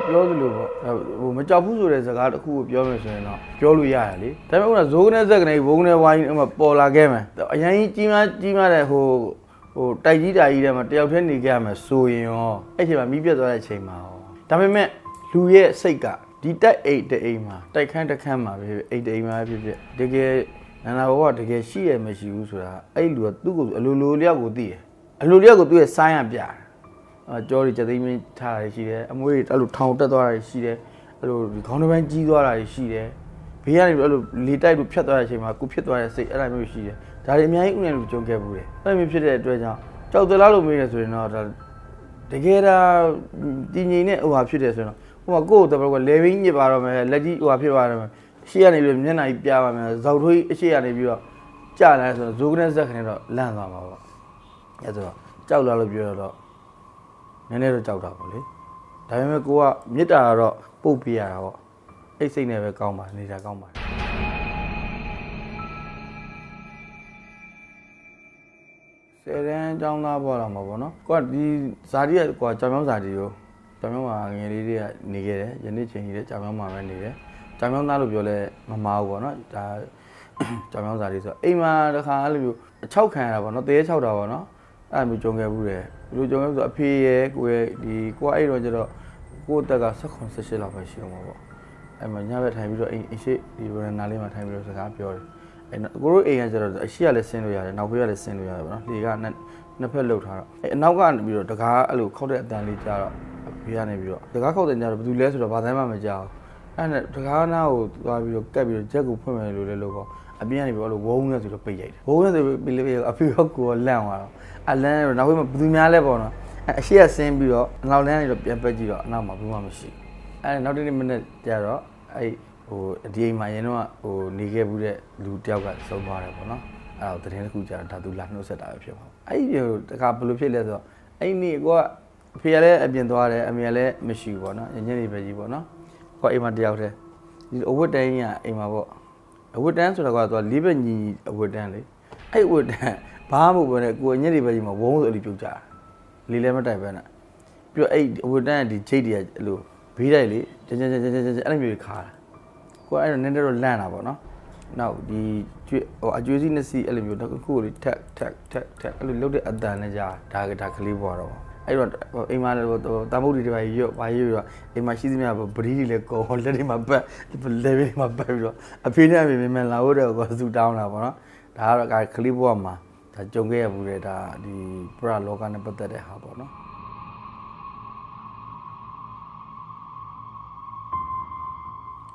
ပြောသလိုပေါ့ဟိုမကြောက်ဘူးဆိုတဲ့စကားတစ်ခုကိုပြောမယ်ဆိုရင်တော့ပြောလို့ရတယ်လေဒါပေမဲ့ကဇိုးကနေဇက်ကနေဘုံကနေဝိုင်းပေါ်လာခဲ့မယ်အရင်ကြီးမားတဲ့ဟိုတိုက်ကြီးတာကြီးထဲမှာတယောက်တည်းနေကြရမယ်ဆိုရင်ရောအဲ့ချိန်မှာမိပြတ်သွားတဲ့အချိန်မှာရောဒါပေမဲ့လူရဲ့စိတ်ကဒီတိုက်အိတ်တအိမ်မှာတိုက်ခန်းတစ်ခန်းမှာပဲအိတ်တအိမ်မှာဖြစ်တကယ်နာနာဘောကတကယ်ရှိရမရှိဘူးဆိုတာအဲ့လူကသူ့ကိုအလိုလျောက်ကိုသိတယ်အလိုလျောက်ကိုသူ့ရဲ့ဆိုင်းရပြတယ်ကြောတွေကြသိမ်းမင်းထားတာရှိတယ်အမွေးတွေအဲ့လိုထောင်တက်သွားတာရှိတယ်အဲ့လိုခေါင်းတစ်ပိုင်းကြီးသွားတာရှိတယ်ဘေးကနေအဲ့လိုလေတိုက်လို့ဖြတ်သွားတဲ့အချိန်မှာကိုဖြစ်သွားတဲ့စိတ်အဲ့လိုမျိုးရှိတယ်ဒါတွေအများကြီးဥနဲ့လူကြုံခဲ့ဘူးတယ်အဲ့လိုမျိုးဖြစ်တဲ့အတွက်ကြောင့်ကြောက်သလားလို့မေးတယ်ဆိုရင်တော့ဒါတကယ်ဒါတည်ငြိမ်တဲ့ဟိုဟာဖြစ်တယ်ဆိုရင်တော့ဟိုမှာကိုယ့်ကိုယ်တော့လေဘင်းညစ်ပါတော့မယ်လက်ကြီးဟိုဟာဖြစ်ပါတော့မယ်အရှိကနေပြီးမျက်နှာကြီးပြပါမယ်ဇောက်ထွေးအရှိကနေပြီးတော့ကြာလာဆိုတော့ဇိုးကနေဇက်ကနေတော့လန့်သွားမှာပေါ့အဲ့ဆိုတော့ကြောက်လာလို့ပြောတော့နည်းနည်းတော့ကြောက်တာပေါ့လေဒါပေမဲ့ကိုကမြစ်တာတော့ပုတ်ပြရတာပေါ့အိတ်စိတ်နဲ့ပဲကောင်းပါနေတာကောင်းပါဆယ်တန်းចောင်းသားပေါ်လာမှာပေါ့နော်ကိုကဒီဇာတိကကိုကကြောင်မြောင်းဇာတိကိုကြောင်မြောင်းမှာငယ်လေးတွေကနေခဲ့တယ်ယနေ့ချိန်ကြီးတဲ့ကြောင်မြောင်းမှာပဲနေတယ်ကြောင်မြောင်းသားလို့ပြောလဲမမားဘူးပေါ့နော်ဒါကြောင်မြောင်းဇာတိဆိုအိမ်မှာတခါအဲ့လိုမျိုး6ခံရတာပေါ့နော်တဲ6တာပေါ့နော်အဲ့လိုမျိုးကြုံခဲ့ဘူးတယ်ဘယ်လိုကြုံခဲ့ဆိုအဖေရဲ့ကိုရဲ့ဒီကိုကအဲ့တော့ကျတော့ကိုတက်က18 18လောက်ပဲရှိအောင်ပါပေါ့အဲ့မှာညဘက်ထိုင်ပြီးတော့အိမ်ရှိဒီဗရန်နာလေးမှာထိုင်ပြီးတော့စကားပြောတယ်အဲ့ကိုတို့အိမ်ကကျတော့အရှိကလည်းဆင်းလို့ရတယ်နောက်ဖေးကလည်းဆင်းလို့ရတယ်ပေါ့နော်လေကနှစ်ဖက်လှုပ်ထားတော့အဲ့အနောက်ကနေပြီးတော့တကားအဲ့လိုခောက်တဲ့အတန်လေးကြားတော့ဘေးကနေပြီးတော့တကားခောက်တဲ့ညတော့ဘယ်သူလဲဆိုတော့ဘာတိုင်းမှမကြောက်အဲ့နဲ့တကားနားကိုသွားပြီးတော့ကက်ပြီးတော့ဂျက်ကိုဖွင့်မယ်လို့လည်းလို့ပေါ့အပြင်ကနေပြီးတော့ဝုန်းနေဆိုတော့ပိတ်ရိုက်တယ်ဝုန်းနေဆိုပြီးလေးအဖေရောကိုလန့်သွားတော့အလန်းတော့နောက်ဖေးမှာဘယ်သူများလဲပေါ့နော်အရှိကဆင်းပြီးတော့အနောက်လန်းနေတော့ပြန်ပက်ကြည့်တော့အနောက်မှာဘူးမှမရှိအဲ့နောက်တစ်မိနစ်ကြာတော့အဲ့ဟိုဒီအိမ်မှာရင်တော့ဟိုနေခဲ့ဘူးတဲ့လူတယောက်ကဆုံးသွားတယ်ပေါ့နော်အဲ့တော့သတင်းတစ်ခုကြာတော့ဒါသူလာနှုတ်ဆက်တာပဲဖြစ်ပါအဲ့ဒီတခါဘယ်လိုဖြစ်လဲဆိုတော့အဲ့ဒီကိုကအဖေကလည်းအပြင်သွားတယ်အမေကလည်းမရှိဘူးပေါ့နော်ညနေပဲကြီးပေါ့နော်ကိုအိမ်မှာတယောက်တည်းဒီအဝတ်တန်းကြီးကအိမ်မှာပေါ့အဝတ်တန်းဆိုတာကသူကလေးဘက်ညီအဝတ်တန်းလေအဲ့အဝတ်တန်းဘာမှမဟုတ်ဘဲနဲ့ကိုညနေပဲကြီးမှာဝုန်းဆိုအလီပြုတ်ကြလေးလည်းမတိုက်ပဲနဲ့ပြီးတော့အဲ့အဝတ်တန်းကဒီချိတ်တွေကအဲ့လိုဘေးတိုက်လေကျန်အဲ့လိုမျိုးခါတာကိုအဲ့တော့နည်းနည်းတော့လန့်တာပေါ့နော်နောက်ဒီဟိုအကျွေးစီးနှစ်စီးအဲ့လိုမျိုးတစ်ခုလေးထက်အဲ့လိုလုတ်တဲ့အတန်နဲ့ကြာဒါကလေးပေါ်တော့အဲ့တော့အိမ်မှာလည်းတာမုတ်တွေပါရွတ်ပါရွတ်တော့အိမ်မှာရှိသမျှပရိတွေလည်းကောလက်တွေမှာပတ်လက်တွေမှာပတ်ပြီးတော့အဖေနဲ့အမေမြန်လာဖို့တော့ကိုစုတောင်းတာပေါ့နော်ဒါကတော့ကလေးဘဝမှာဒါကြုံခဲ့ရဘူးတဲ့ဒါဒီပရလောကနဲ့ပတ်သက်တဲ့ဟာပေါ့နော်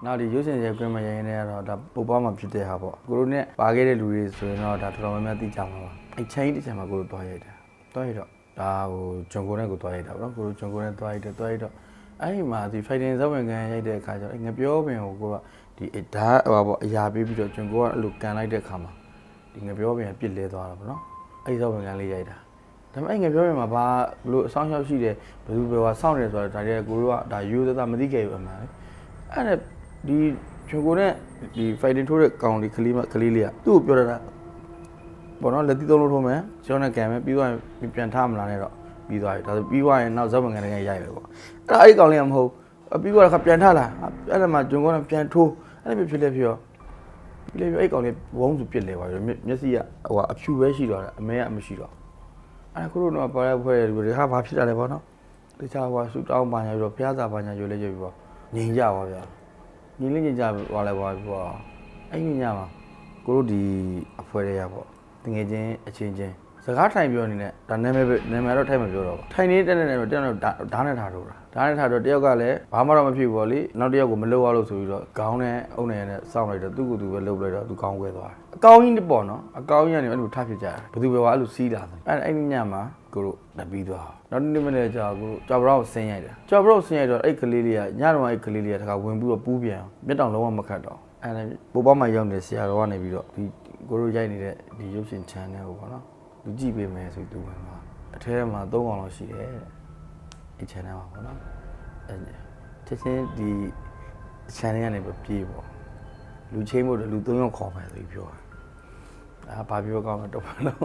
နောက်ဒီရုပ်ရှင်ရဲ့ကွင်းမှာရရင်လည်းကတော့ဒါပုတ်ပွားမှာဖြစ်တဲ့ဟာပေါ့ကိုတို့နဲ့ပါခဲ့တဲ့လူတွေဆိုရင်တော့ဒါတော်တော်များများသိကြမှာပါအဲ့ချင်းတစ်ချက်မှာကိုတို့တွားရိုက်တာတွားရိုက်တော့ဒါဟိုဂျွန်ကိုနဲ့ကိုတွားရိုက်တာပေါ့နော်ကိုတို့ဂျွန်ကိုနဲ့တွားရိုက်တော့အဲ့ဒီမှာဒီ fighting ဇဝင်ကန်ရိုက်တဲ့အခါကျတော့ငပြောပင်ကိုကဒီဓာတ်ဟိုပေါ့အရာပေးပြီးတော့ဂျွန်ကိုကအဲ့လိုကန်လိုက်တဲ့အခါမှာဒီငပြောပင်ကပြစ်လဲသွားတာပေါ့နော်အဲ့ဇဝင်ကန်လေးရိုက်တာဒါပေမဲ့ငပြောပင်မှာဘာဘလို့အဆောင်ရှောက်ရှိတယ်ဘယ်သူပဲစောင့်နေဆိုတော့ဒါတွေကကိုတို့ကဒါရိုးသားမသိခဲ့ဘူးအမှန်အဲ့ဒါဒီဂျွန်ကိုနဲ့ဒီ fighting ထိုးတဲ့ကောင်လေးကလေးလေးကသူ့ကိုပြောတာပေါ့နော်လက်သီးသုံးလို့ထိုးမယ်ကျွန်တော်နဲ့ကန်မယ်ပြီးသွားရင်ပြန်ထားမလားနဲ့တော့ပြီးသွားပြီဒါဆိုပြီးသွားရင်နောက်ဇက်ဝင်ကန်လည်းရိုက်တယ်ပေါ့အဲ့ကောင်လေးကမဟုတ်ပြီးသွားတော့ပြန်ထားလာအဲ့ဒါမှဂျွန်ကိုနဲ့ပြန်ထိုးအဲ့လိုဖြစ်လဲဖြစ်ရောအဲ့ကောင်လေးဝုန်းစုပြစ်လဲပါပြီမျက်စိကဟိုအဖြူပဲရှိတော့တယ်အမဲကမရှိတော့အဲ့ခုတော့ပါရဖွဲ့တွေဟာဘာဖြစ်တာလဲပေါ့နော်တခြားဟိုဆူတောင်းပါညာပြီးတော့ဖျားစာပါညာရွေးလဲရွေးပြီးတော့ငြိမ်ကြပါဗျာညီလေးညီကြပါလဲပါပြီးတော့အဲ့ညီညမှာကိုတို့ဒီအဖွဲတွေကပေါ့တငယ်ချင်းအချင်းချင်းစကားထိုင်ပြောနေနဲ့ဒါနာမည်တော့ထိုင်မပြောတော့ဘူးထိုင်နေတက်နေတော့တယောက်တော့ဓာတ်နဲ့ထားတော့တယောက်ကလည်းဘာမှတော့မဖြစ်ဘူးပေါ့လေနောက်တယောက်ကိုမလုပ်ရလို့ဆိုပြီးတော့ခေါင်းနဲ့အုံနဲ့စောင့်လိုက်တော့သူ့ကိုယ်သူပဲလှုပ်လိုက်တော့သူခေါင်းကွဲသွားတယ်အကောင်းကြီးပေါ့နော်အကောင်းကြီးကနေအဲ့လိုထပ်ဖြစ်ကြတယ်ဘယ်သူပဲအဲ့လိုစီးလာတယ်အဲ့ဒီညမှာကိုတို့တပြီးသွားနောက်တစ်မိနစ်ကြာကိုတို့ကြော်ဘရောက်ဆင်းရိုက်တယ်ကြော်ဘရောက်ဆင်းရိုက်တော့အဲ့ကလေးလေးကညတော့အဲ့ကလေးလေးကတခါဝင်ပြီးတော့ပူးပြန်မျက်တောင်လုံးဝမခတ်တော့အဲ့ဒါပိုပေါင်းမှရောက်နေဆရာတော်ကနေပြီးတော့ဒီကိုတို့ရိုက်နေတဲ့ဒီရုပ်ရှင် channel ကိုပေါ့နော်လူကြည့်ပေးမယ်ဆိုသူ့မှာအထဲမှာ3កောင်လောက်ရှိတယ်အဲ့ channel မှာပေါ့နော်အဲ့ချက်ချင်းဒီ channel ကနေပဲပြေးပေါ့လူချင်းမို့လူ3ယောက်ခေါ်မယ်ဆိုပြီးပြောတာဘာပြောကောင်းလဲတော့ဘာလို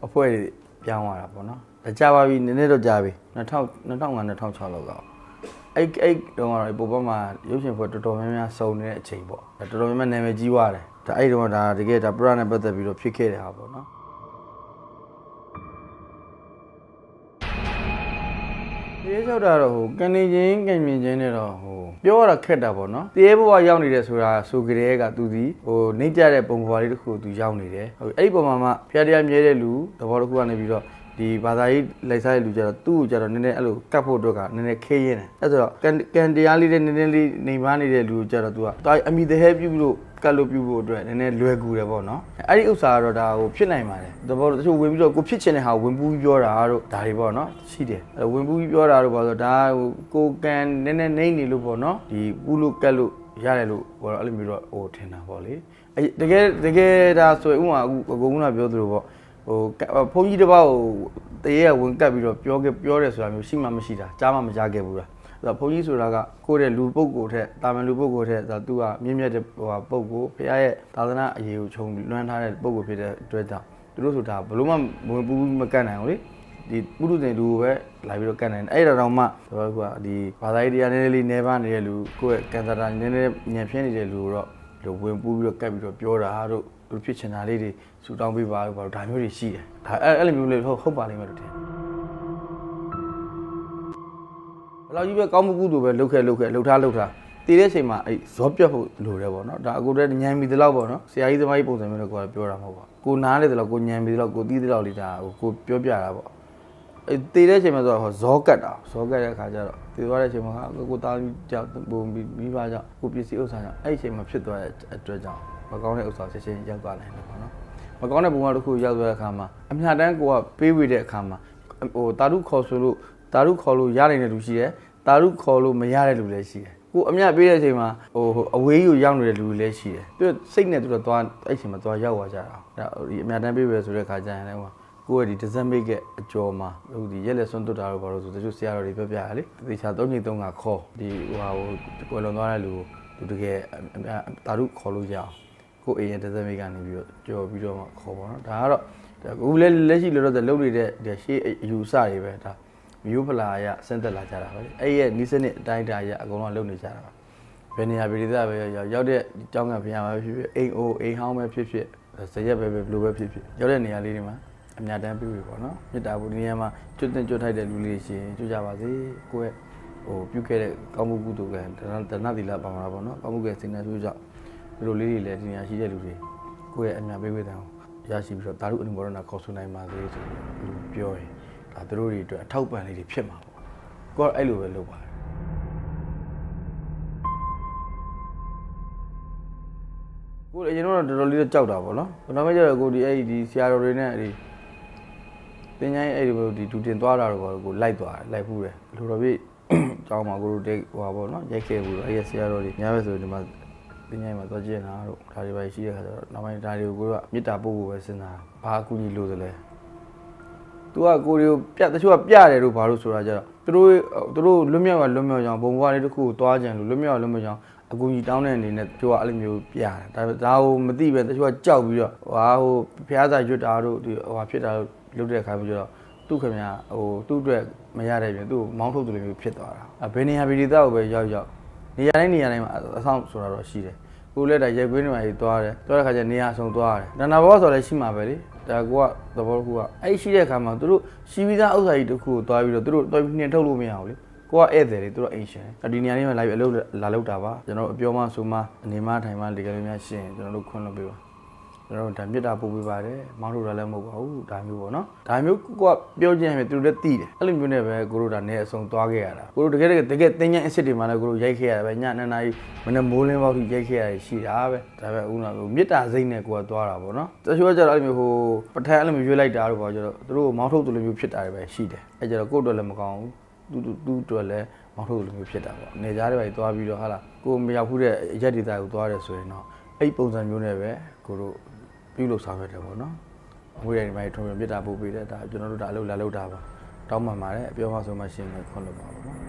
့အဖွဲပြောင်းသွားတာပေါ့နော်ဒါကြာပါပြီနည်းနည်းတော့ကြာပြီ2005 2006လောက်က အဲ့တုန်းကတော့ပို့ပေါ်မှာရုပ်ရှင်ဖွဲ့တော်တော်များများစုံနေတဲ့အချိန်ပေါ့တော်တော်များများနာမည်ကြီးသွားတယ်ဒါအဲ့တုန်းကဒါတကယ်ဒါပရနဲ့ပတ်သက်ပြီးတော့ဖြစ်ခဲ့တဲ့ဟာပေါ့နော်ဒီရောက်တာတော့ဟိုကနေချင်းကင်မြင်ချင်းနဲ့တော့ဟိုပြောရတာခက်တာပေါ့နော်တရေဘဝရောက်နေတယ်ဆိုတာဆိုကြတဲ့ကသူဒီဟိုနှိမ့်ကြတဲ့ပုံပေါ်လေးတစ်ခုသူရောက်နေတယ်ဟုတ်အဲ့ဒီပုံမှာမှဖျားတရားမြဲတဲ့လူသဘောတစ်ခုကနေပြီးတော့ဒီဘာသာရေးလိုက်စားတဲ့လူကြတော့သူ့ကိုကြတော့နည်းနည်းအဲ့လိုကတ်ဖို့အတွက်ကနည်းနည်းခေးရင်းတယ်အဲ့ဆိုတော့ကန်တရားလေးနဲ့နည်းနည်းလေးနေပါနေတဲ့လူကိုကြတော့သူကတာအမိတဟဲပြုလို့ကတ်လို့ပြုဖို့အတွက်နည်းနည်းလွယ်ကူတယ်ပေါ့နော်အဲ့ဒီဥစ္စာကတော့ဒါဟိုဖြစ်နိုင်ပါတယ်သဘောတချို့ဝင်ပြီးတော့ကိုဖြစ်ချင်တဲ့ဟာကိုဝင်ပူးပြီးပြောတာတို့ဒါတွေပေါ့နော်ရှိတယ်အဲ့ဝင်ပူးပြီးပြောတာတို့ပါဆိုဒါဟိုကိုကန်နည်းနည်းနှိမ့်နေလို့ပေါ့နော်ဒီပူးလို့ကတ်လို့ရတယ်လို့ဘောတော့အဲ့လိုမျိုးတော့ဟိုထင်တာပေါ့လေအဲ့တကယ်ဒါဆိုရင်ဥမာအခုအကုန်ကပြောသလိုပေါ့ဟိုဘုန်းကြီးတစ်ပါးကိုတရေကဝင်ကတ်ပြီးတော့ပြောတယ်ဆိုတာမျိုးရှိမှမရှိတာကြားမှမကြားခဲ့ဘူးလားအဲ့တော့ဘုန်းကြီးဆိုတာကကိုယ့်ရဲ့လူပုဂ္ဂိုလ်ထက်တာမန်လူပုဂ္ဂိုလ်ထက်သူကမြင့်မြတ်တဲ့ဟိုပုဂ္ဂိုလ်ဖခင်ရဲ့သာသနာအရေးကိုခြုံလွှမ်းထားတဲ့ပုဂ္ဂိုလ်ဖြစ်တဲ့အတွက်ကြောင့်သူတို့ဆိုတာဘလို့မှဝင်ပူးမကတ်နိုင်ဘူးလေဒီပုရုဇဉ်လူကိုပဲလာပြီးတော့ကတ်နိုင်တယ်အဲ့ဒါတော့မှတို့ကဒီဘာသာရေးတရားနည်းနည်းလေးနေပါနေတဲ့လူကိုယ့်ရဲ့ကန်တာနည်းနည်းညံပြင်းနေတဲ့လူကိုတော့ဝင်ပူးပြီးတော့ကတ်ပြီးတော့ပြောတာတို့သူဖြစ်ချင်တာလေးတွေဆူတောင်းပေးပါလို့ဒါမျိုးတွေရှိတယ်ဒါအဲ့လိုမျိုးလေးဟုတ်ပါလိမ့်မယ်လို့ထင်ဘယ်လောက်ကြီးပဲကောင်းမှုကုသိုလ်ပဲလုပ်ထားတည်တဲ့အချိန်မှာအဲ့ဇောပြတ်ဖို့လိုတယ်ပေါ့နော်ဒါအကိုတည်းညံပြီးတဲ့လောက်ပေါ့နော်ဆရာကြီးသမားကြီးပုံစံမျိုးတော့ကိုယ်ပြောတာမဟုတ်ပါဘူးကိုနားလေတဲ့လောက်ကိုညံပြီးတဲ့လောက်ကိုတီးတဲ့လောက်လေးဒါကိုပြောပြတာပေါ့အဲ့တည်တဲ့အချိန်မှာဆိုတော့ဇောကတ်တဲ့အခါကျတော့တည်သွားတဲ့အချိန်မှာကိုသားကြောက်ပုံမိဘကြောင့်ကိုပစ္စည်းဥစ္စာကြောင့်အဲ့အချိန်မှာဖြစ်သွားတဲ့အတွက်ကြောင့်မကောင်းတဲ့ဥစ္စာချက်ချင်းရောက်သွားနိုင်တယ်ပေါ့နော်မကောင်းတဲ့ပုံစံတစ်ခုရောက်သွားတဲ့အခါမှာအမြတ်တမ်းကိုကပေးဝေတဲ့အခါမှာဟိုတာရုခေါ်လို့ရနိုင်တဲ့လူရှိတယ်တာရုခေါ်လို့မရတဲ့လူလည်းရှိတယ်ကိုအမြတ်ပေးတဲ့အချိန်မှာဟိုအဝေးကြီးကိုရောက်နေတဲ့လူတွေလည်းရှိတယ်သူစိတ်နဲ့သူတော့သွားအဲ့အချိန်မှာသွားရောက်သွားကြတာဒီအမြတ်တမ်းပေးဝေဆိုတဲ့အခါကျရင်လည်းကိုယ့်ရဲ့ဒီ design make ရဲ့အကျော်မှာဟိုဒီရက်လက်စွန်းတွတ်တာတော့ဘာလို့ဆိုတချို့ဆရာတော်တွေပြောပြရလေသေချာ3ချိန်3ကခေါ်ဒီဟိုကွယ်လွန်သွားတဲ့လူကိုသူတကယ်တာရုခေါ်လို့ရအောင်ကိုအိမ်ရဲ့ design make ကနေပြီးတော့ကြော်ပြီးတော့မှခေါ်ပါတော့ဒါကတော့အခုလက်ရှိလို့တော့လုပ်နေတဲ့ရှေးအယူဆတွေပဲဒါမျိုးဖလာရဆင်းသက်လာကြတာပဲအဲ့ရဲ့နီးစနစ်အတိုင်းတာရအကုန်လုံးလုပ်နေကြတာပါဘယ်နေရာပြည်သက်ပဲရောက်တဲ့ကျောင်းကဘုရားပဲဖြစ်ဖြစ်အိမ်ဟောင်းပဲဖြစ်ဖြစ်ဇရက်ပဲဘယ်လိုပဲဖြစ်ဖြစ်ရောက်တဲ့နေရာလေးတွေမှာအများတန်းပြီးပြီပေါ့နော်မေတ္တာဘုရားနေရာမှာကျွတ်ထိုက်တဲ့လူလေးရှင်ကျွတ်ကြပါစေကိုယ့်ရဲ့ဟိုပြုခဲ့တဲ့ကောင်းမှုကုသိုလ်ကဒနာသီလပါမှာပေါ့နော်ကောင်းမှုကစိတ်နဲ့ဆိုကြောင့်ဒီလိုလေးတွေလည်းဒီနေရာရှိတဲ့လူတွေကိုယ့်ရဲ့အများပေးဝေတဲ့အောင်ရရှိပြီးတော့တာရုအနုမောဒနာခေါ်ဆိုနိုင်ပါစေဆိုပြီးပြောရင်ဒါသူတို့တွေအတွက်အထောက်ပံ့လေးတွေဖြစ်မှာပေါ့ကိုကအဲ့လိုပဲလုပ်ပါတယ်ကိုအရင်တော့တော်တော်လေးတော့ကြောက်တာပေါ့နော်နောက်မှကျတော့ကိုဒီအဲ့ဒီဆရာတော်တွေနဲ့ဒီတင်ချိုင်းအဲ့ဒီဒူတင်သွားတာတော့ကိုလိုက်ဖူးတယ်လူတော်ပြည့်ကျောင်းမှာကိုတို့ဟိုပါပေါ့နော်ရိုက်ခဲ့ဘူးတော့အဲ့ဆရာတော်တွေညဘက်ဆိုဒီမှာတင်ချိုင်းမှာသွားကြည့်နေတာတို့ဒါတွေပဲရှိတဲ့ခါကျတော့နောက်ပိုင်းဒါတွေကိုကမေတ္တာပို့ဖို့ပဲစဉ်းစားဘာအကူကြီးလို့သလဲသူကကိုတွေကိုတချို့ကပြတယ်လို့ဘာလို့ဆိုတာကြတော့သူတို့လွတ်မြောက်ကြောင်ဘုံဘွားလေးတစ်ခုကိုသွားကြံလို့လွတ်မြောက်ကြောင်အကူကြီးတောင်းတဲ့အနေနဲ့သူကအဲ့လိုမျိုးပြတယ်ဒါဟိုမသိပဲတချို့ကကြောက်ပြီးတော့ဟာဟိုဖျားစာရွတ်တာတို့ဒီဟိုဖြစ်တာလုပ်တဲ့အခါမျိုးကျတော့သူ့ခင်ဗျာဟိုသူ့အတွက်မရတဲ့ပြင်သူ့မောင်းထုတ်တယ်မျိုးဖြစ်သွားတာဘယ်နေရာပြည်သားကိုပဲရောက်နေရာတိုင်းမှာအဆောင်ဆိုတာတော့ရှိတယ်ကိုလည်းဒါရိုက်ကွင်းတွေမှာသွားတယ်တဲ့ခါကျနေရာဆောင်သွားတယ်နာနာဘောဆိုလည်းရှိမှာပဲလေဒါကိုကသဘောတစ်ခုကအဲ့ရှိတဲ့အခါမှာသူတို့ရှိပြီးသားဥစ္စာကြီးတစ်ခုကိုသွားပြီးတော့သူတို့တော်ပြီးနှင်ထုတ်လို့မရဘူးလေကိုကဧည့်သည်တွေသူတို့အိမ်ရှင်ဒီနေရာလေးမှာလာပြီးအလုပ်လာလုပ်တာပါကျွန်တော်အပြောမှဆိုမှအနေမထိုင်မှဒီကလေးများရှင်းကျွန်တော်တို့ခွင့်လွှတ်ပေးပါကျွန်တော်တို့ဒါမြစ်တာပို့ပေးပါတယ်မောင်းထုတ်တာလည်းမဟုတ်ပါဘူးဒါမျိုးပေါ့နော်ဒါမျိုးကိုကပြောချင်ရင်သူတို့လည်းသိတယ်အဲ့လိုမျိုးနဲ့ပဲကိုတို့ဒါနေအစုံသွားခဲ့ရတာကိုတို့တကယ်တင်းကျန်းအစ်စ်တွေမှလည်းကိုတို့ရိုက်ခဲ့ရတယ်ပဲည2 နာရီမနေ့မိုးလင်းပေါက်ထိရိုက်ခဲ့ရတယ်ရှိတာပဲဒါပဲဦးနာကိုမြစ်တာစိမ့်နဲ့ကိုကသွားတာပေါ့နော်တချို့ကကျတော့အဲ့လိုမျိုးဟိုပထန်အဲ့လိုမျိုးရွေးလိုက်တာတော့ပေါ့ကျတော့သူတို့မောင်းထုတ်သူလိုမျိုးဖြစ်တာတွေပဲရှိတယ်အဲ့ကျတော့ကိုယ့်အတွက်လည်းမကောင်းဘူးသူ့အတွက်လည်းမောင်းထုတ်လိုမျိုးဖြစ်တာပေါ့နေကြားတွေပဲသွားပြီးတော့ဟာလားကိုမရောက်ဘူးတဲ့ရက်ဒေတာကိုသွားတယ်ဆိုရင်တော့အဲ့ပုံစံမျိုးနဲ့ပဲကိုတို့ပြုလုပ်ဆောင်ရတယ်ပေါ့နော်အမွေတိုင်းပိုင်းထုံးပြမြစ်တာပို့ပေးတယ်ဒါကျွန်တော်တို့ဒါအလုပ်လာလုပ်တာပါတောင်းပန်ပါတယ်အပြောမှဆိုမှရှင်းနေခွင့်လို့ပါပေါ့နော်